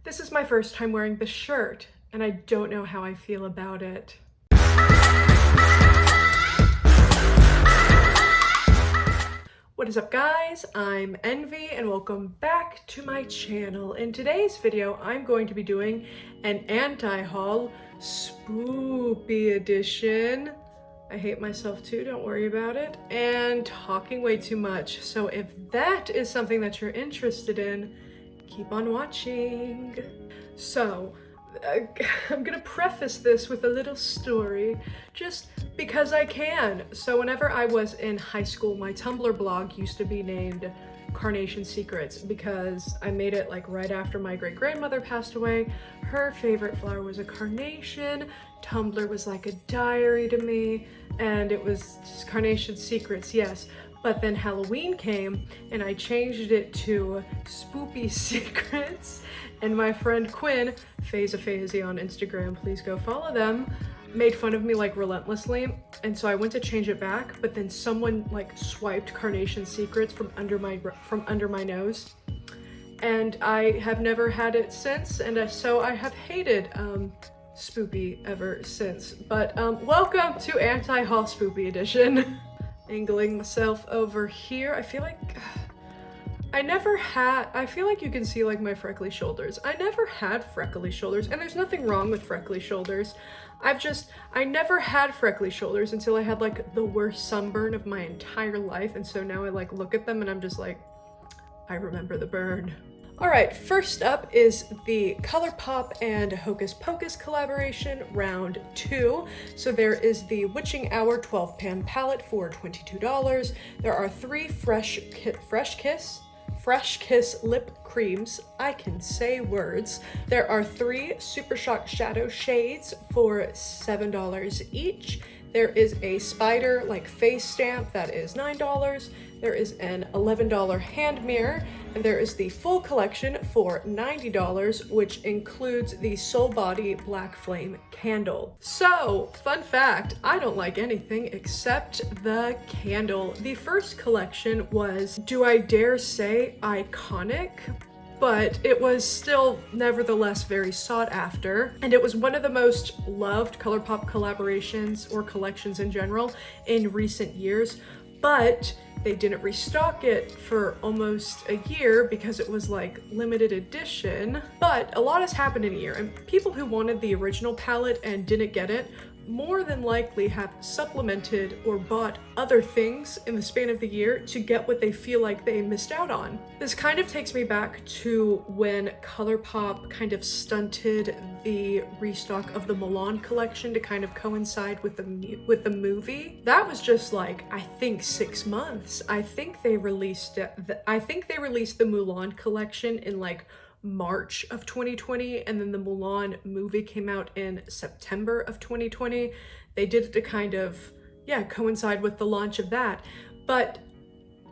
This is my first time wearing this shirt, and I don't know how I feel about it. What is up, guys? I'm Envy and welcome back to my channel. In today's video, I'm going to be doing an anti-haul spoopy edition. I hate myself too, don't worry about it. And talking way too much. So if that is something that you're interested in, keep on watching. So I'm gonna preface this with a little story just because I can. So whenever I was in high school, my Tumblr blog used to be named Carnation Secrets because I made it like right after my great-grandmother passed away. Her favorite flower was a carnation. Tumblr was like a diary to me, and it was just Carnation Secrets, yes. But then Halloween came and I changed it to Spoopy Secrets, and my friend Quinn, Fazy on Instagram, please go follow them, made fun of me like relentlessly. And so I went to change it back, but then someone like swiped Carnation Secrets from under my nose. And I have never had it since, and so I have hated Spoopy ever since. But welcome to Anti-Haul Spoopy Edition. Angling myself over here. I feel like I feel like you can see like my freckly shoulders. I never had freckly shoulders, and there's nothing wrong with freckly shoulders. I never had freckly shoulders until I had like the worst sunburn of my entire life, and so now I like look at them and I'm just like, I remember the burn. All right, first up is the Colourpop and Hocus Pocus collaboration, round 2. So there is the Witching Hour 12 pan palette for $22. There are 3 Fresh Kiss lip creams. I can say words. There are 3 Super Shock shadow shades for $7 each. There is a spider like face stamp that is $9. There is an $11 hand mirror, and there is the full collection for $90, which includes the Soul Body Black Flame candle. So, fun fact, I don't like anything except the candle. The first collection was, do I dare say, iconic? But it was still nevertheless very sought after, and it was one of the most loved Colourpop collaborations or collections in general in recent years. But they didn't restock it for almost a year because it was like limited edition. But a lot has happened in a year, and people who wanted the original palette and didn't get it more than likely have supplemented or bought other things in the span of the year to get what they feel like they missed out on. This kind of takes me back to when Colourpop kind of stunted the restock of the Mulan collection to kind of coincide with the movie. That was just like, I think 6 months. I think they released the Mulan collection in like March of 2020, and then the Mulan movie came out in September of 2020. They did it to kind of, coincide with the launch of that. But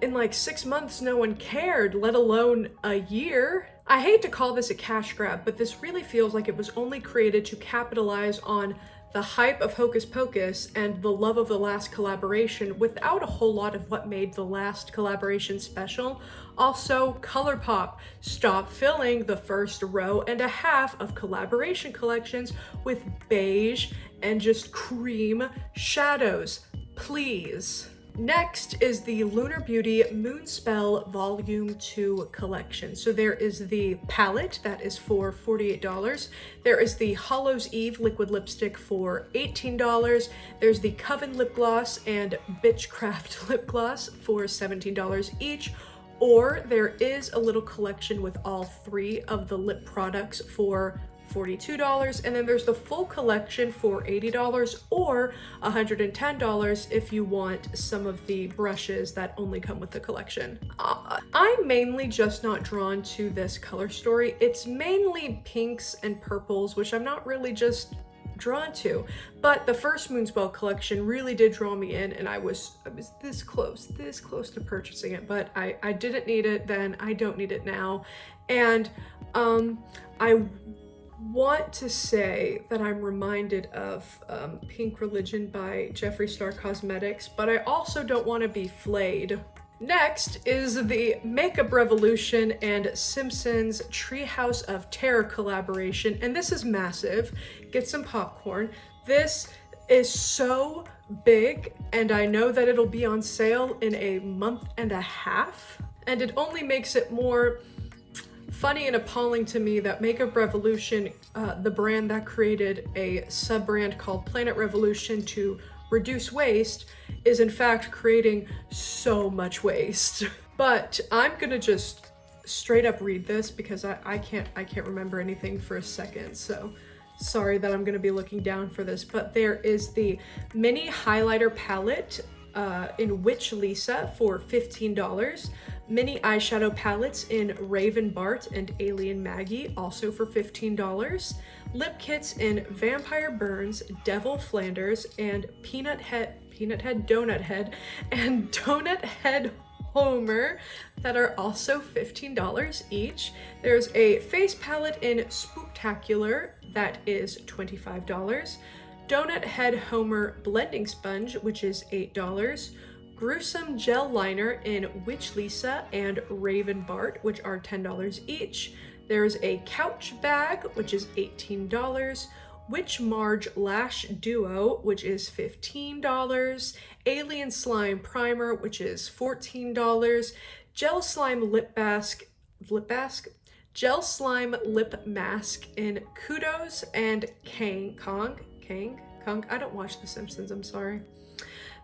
in like 6 months, no one cared, let alone a year. I hate to call this a cash grab, but this really feels like it was only created to capitalize on the hype of Hocus Pocus and the love of the last collaboration without a whole lot of what made the last collaboration special. Also, Colourpop, stop filling the first row and a half of collaboration collections with beige and just cream shadows, please. Next is the Lunar Beauty Moonspell Volume 2 collection. So there is the palette that is for $48. There is the Hallows Eve liquid lipstick for $18. There's the Coven lip gloss and Bitchcraft lip gloss for $17 each. Or there is a little collection with all 3 of the lip products for $42, and then there's the full collection for $80 or $110 if you want some of the brushes that only come with the collection. I'm mainly just not drawn to this color story. It's mainly pinks and purples, which I'm not really just drawn to, but the first Moonspell collection really did draw me in, and I was this close to purchasing it, but I didn't need it then, I don't need it now. And I want to say that I'm reminded of Pink Religion by Jeffree Star Cosmetics, but I also don't want to be flayed. Next is the Makeup Revolution and Simpsons Treehouse of Terror collaboration, and this is massive. Get some popcorn. This is so big, and I know that it'll be on sale in a month and a half, and it only makes it more funny and appalling to me that Makeup Revolution, the brand that created a sub-brand called Planet Revolution to reduce waste, is in fact creating so much waste. But I'm gonna just straight up read this because I can't remember anything for a second, so sorry that I'm gonna be looking down for this. But there is the mini highlighter palette in Witch Lisa for $15. Mini eyeshadow palettes in Raven Bart and Alien Maggie, also for $15. Lip kits in Vampire Burns, Devil Flanders, and Donut Head, and Donut Head Homer that are also $15 each. There's a face palette in Spooktacular that is $25. Donut Head Homer blending sponge, which is $8. Gruesome gel liner in Witch Lisa and Raven Bart, which are $10 each. There's a couch bag, which is $18. Witch Marge Lash Duo, which is $15. Alien Slime Primer, which is $14. Gel Slime Gel Slime Lip Mask in Kudos and Kong. I don't watch The Simpsons, I'm sorry.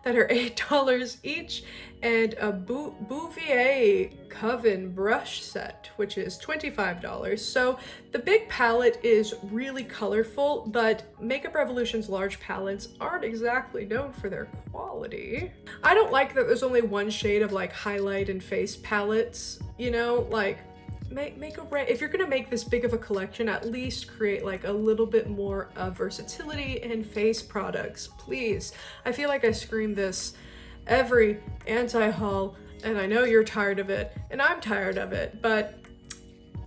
That are $8 each, and a Bouvier Coven brush set, which is $25. So the big palette is really colorful, but Makeup Revolution's large palettes aren't exactly known for their quality. I don't like that there's only one shade of like highlight and face palettes, you know, like if you're gonna make this big of a collection, at least create like a little bit more versatility in face products, please. I feel like I scream this every anti-haul, and I know you're tired of it, and I'm tired of it, but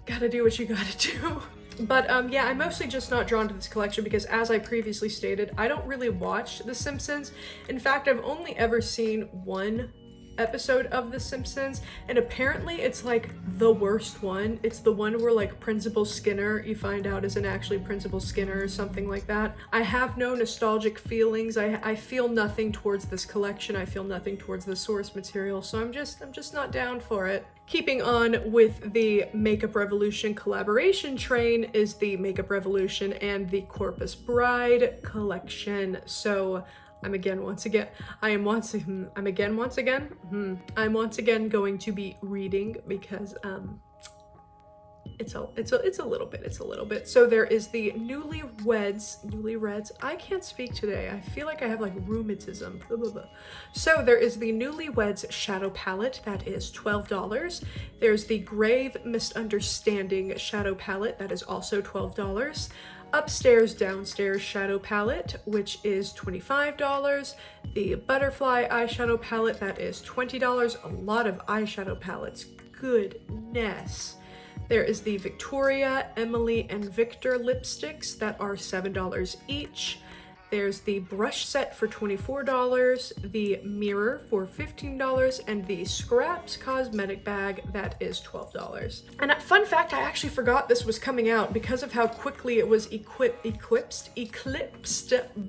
gotta do what you gotta do. But yeah, I'm mostly just not drawn to this collection because, as I previously stated, I don't really watch The Simpsons. In fact, I've only ever seen one episode of The Simpsons, and apparently it's like the worst one. It's the one where like Principal Skinner, you find out isn't actually Principal Skinner or something like that. I have no nostalgic feelings. I feel nothing towards this collection. I feel nothing towards the source material, so I'm just not down for it. Keeping on with the Makeup Revolution collaboration train is the Makeup Revolution and the Corpus Bride collection. So I'm once again going to be reading because it's a little bit. So there is the newlyweds. I can't speak today. I feel like I have like rheumatism. Blah, blah, blah. So there is the Newlyweds Shadow Palette that is $12. There's the Grave Misunderstanding Shadow Palette that is also $12. Upstairs Downstairs Shadow Palette, which is $25. The Butterfly Eyeshadow Palette, that is $20. A lot of eyeshadow palettes, goodness. There is the Victoria, Emily, and Victor lipsticks that are $7 each. There's the brush set for $24, the mirror for $15, and the Scraps cosmetic bag that is $12. And fun fact, I actually forgot this was coming out because of how quickly it was eclipsed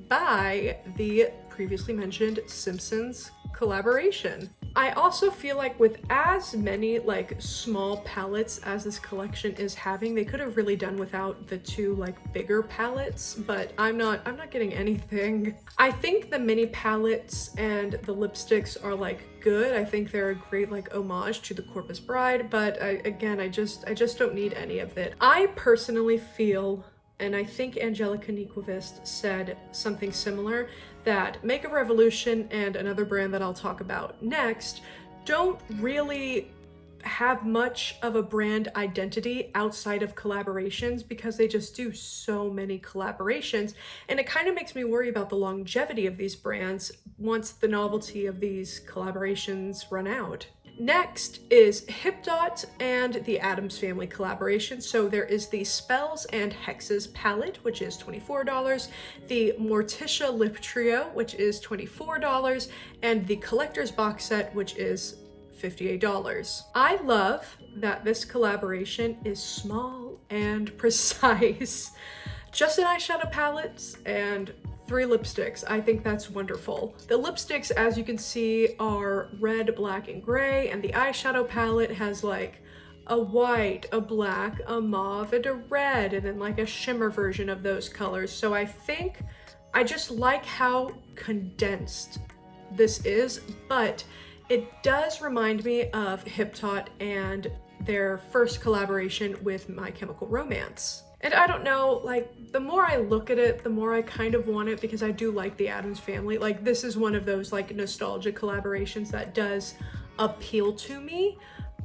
by the previously mentioned Simpsons collaboration. I also feel like with as many like small palettes as this collection is having, they could have really done without the two like bigger palettes, but I'm not getting anything. I think the mini palettes and the lipsticks are like good. I think they're a great like homage to the Corpus Bride, but I just don't need any of it. I personally feel, and I think Angelica Nyquist said something similar, that Makeup Revolution and another brand that I'll talk about next don't really have much of a brand identity outside of collaborations because they just do so many collaborations, and it kind of makes me worry about the longevity of these brands once the novelty of these collaborations run out. Next is Hipdot and the Addams Family collaboration. So there is the Spells and Hexes palette, which is $24, the Morticia Lip Trio, which is $24, and the Collector's Box Set, which is $58. I love that this collaboration is small and precise. Just an eyeshadow palette and 3 lipsticks. I think that's wonderful. The lipsticks, as you can see, are red, black, and gray, and the eyeshadow palette has like a white, a black, a mauve, and a red, and then like a shimmer version of those colors. So I think I just like how condensed this is, but it does remind me of Hipdot and their first collaboration with My Chemical Romance. And I don't know, like, the more I look at it, the more I kind of want it, because I do like the Addams family. Like, this is one of those like nostalgia collaborations that does appeal to me.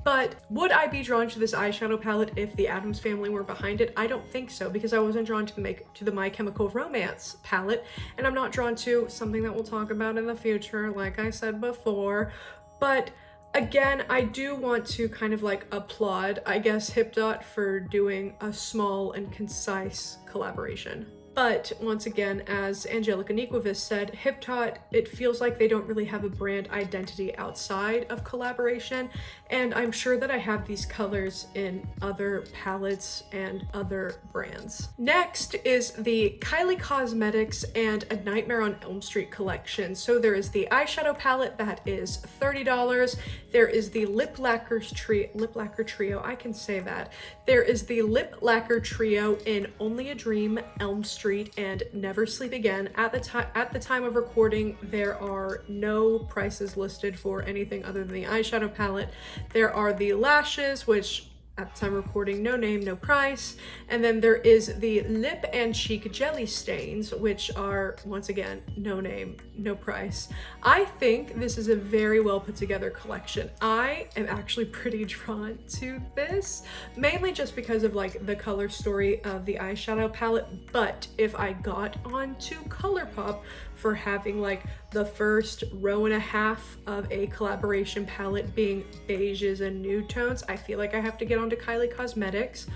But would I be drawn to this eyeshadow palette if the Addams family were behind it? I don't think so, because I wasn't drawn to the My Chemical Romance palette, and I'm not drawn to something that we'll talk about in the future, like I said before. But again, I do want to kind of like applaud, I guess, Hipdot for doing a small and concise collaboration. But once again, as Angelica Niequist said, Hipdot, it feels like they don't really have a brand identity outside of collaboration, and I'm sure that I have these colors in other palettes and other brands. Next is the Kylie Cosmetics and A Nightmare on Elm Street collection. So there is the eyeshadow palette that is $30. There is the lip lacquer trio, I can say that. There is the lip lacquer trio in Only a Dream, Elm Street, and Never Sleep Again. At the time of recording, there are no prices listed for anything other than the eyeshadow palette. There are the lashes, which at the time of recording, no name, no price. And then there is the lip and cheek jelly stains, which are, once again, no name, no price. I think this is a very well put together collection. I am actually pretty drawn to this, mainly just because of like the color story of the eyeshadow palette. But if I got onto Colourpop for having like the first row and a half of a collaboration palette being beiges and nude tones, I feel like I have to get onto Kylie Cosmetics.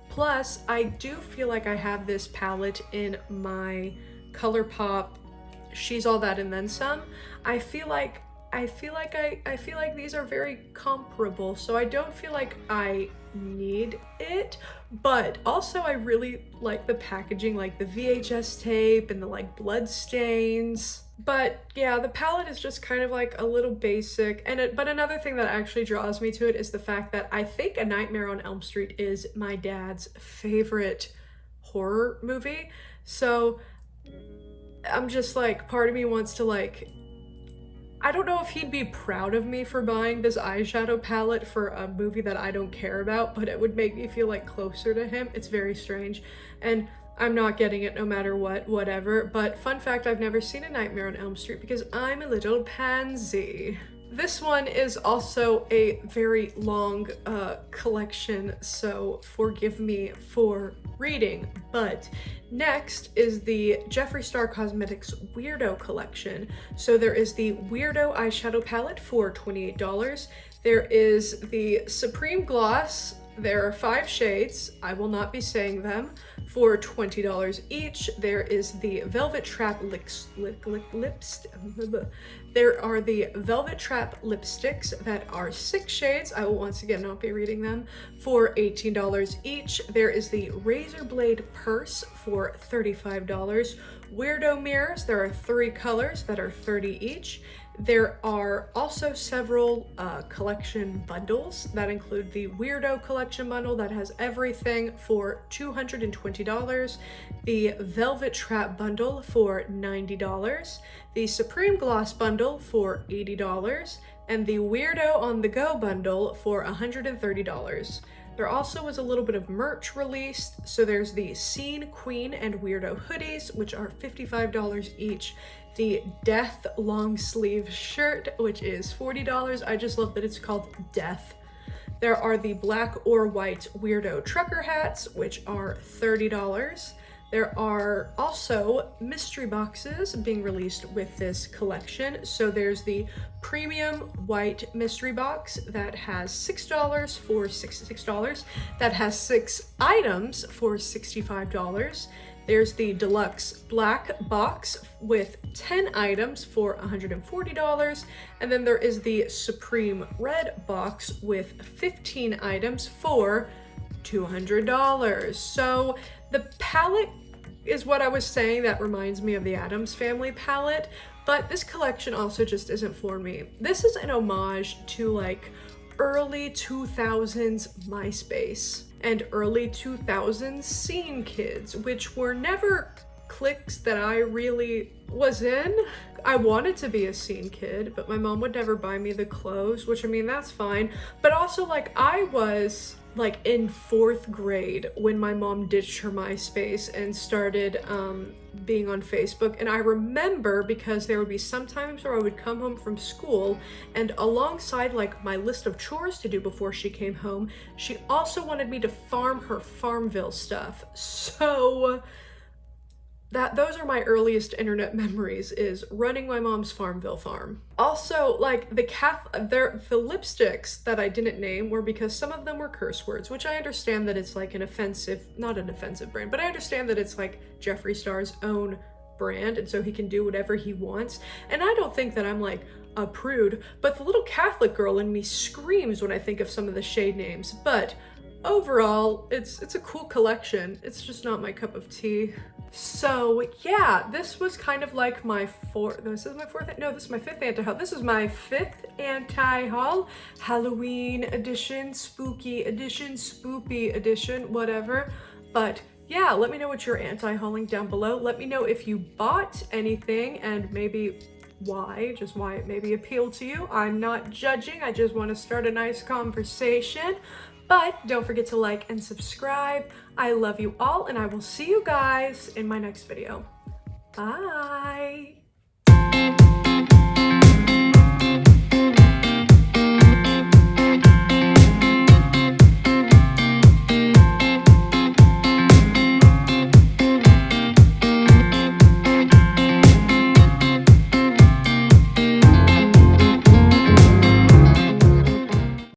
Plus, I do feel like I have this palette in my Colourpop She's All That and Then Some. I feel like these are very comparable, so I don't feel like I need it. But also I really like the packaging, like the VHS tape and the like blood stains. But yeah, the palette is just kind of like a little basic. But another thing that actually draws me to it is the fact that I think A Nightmare on Elm Street is my dad's favorite horror movie. So I'm just like, part of me wants to like, I don't know if he'd be proud of me for buying this eyeshadow palette for a movie that I don't care about, but it would make me feel like closer to him. It's very strange. And I'm not getting it no matter what, whatever. But fun fact, I've never seen A Nightmare on Elm Street because I'm a little pansy. This one is also a very long collection, so forgive me for reading. But next is the Jeffree Star Cosmetics Weirdo collection. So there is the Weirdo eyeshadow palette for $28. There is the Supreme Gloss. There are 5 shades, I will not be saying them, for $20 each. There is the Velvet Trap There are the Velvet Trap lipsticks that are 6 shades. I will once again not be reading them, for $18 each. There is the Razor Blade Purse for $35. Weirdo mirrors, there are 3 colors that are $30 each. There are also several collection bundles that include the Weirdo collection bundle that has everything for $220, the Velvet Trap bundle for $90, the Supreme Gloss bundle for $80, and the Weirdo on the Go bundle for $130. There also was a little bit of merch released, so there's the Scene Queen and Weirdo hoodies, which are $55 each. The Death long sleeve shirt, which is $40. I just love that it's called Death. There are the black or white Weirdo trucker hats, which are $30. There are also mystery boxes being released with this collection. So there's the premium white mystery box that has $6 for $66. That has 6 items for $65. There's the deluxe black box with 10 items for $140. And then there is the supreme red box with 15 items for $200. So the palette is what I was saying that reminds me of the Addams Family palette, but this collection also just isn't for me. This is an homage to like early 2000s MySpace and early 2000s scene kids, which were never cliques that I really was in. I wanted to be a scene kid, but my mom would never buy me the clothes, which I mean, that's fine. But also like I was like in 4th grade when my mom ditched her MySpace and started being on Facebook. And I remember because there would be some times where I would come home from school and alongside like my list of chores to do before she came home, she also wanted me to farm her Farmville stuff. So those are my earliest internet memories, is running my mom's Farmville farm. Also, like the lipsticks that I didn't name were because some of them were curse words, which I understand that it's like an offensive, not an offensive brand, but I understand that it's like Jeffree Star's own brand, and so he can do whatever he wants. And I don't think that I'm like a prude, but the little Catholic girl in me screams when I think of some of the shade names. But overall, it's a cool collection. It's just not my cup of tea. So yeah, this was kind of like my this is my 5th anti-haul. This is my 5th anti-haul. Halloween edition, spooky edition, spoopy edition, whatever. But yeah, let me know what you're anti-hauling down below. Let me know if you bought anything and maybe why it maybe appealed to you. I'm not judging, I just want to start a nice conversation. But don't forget to like and subscribe. I love you all, and I will see you guys in my next video. Bye.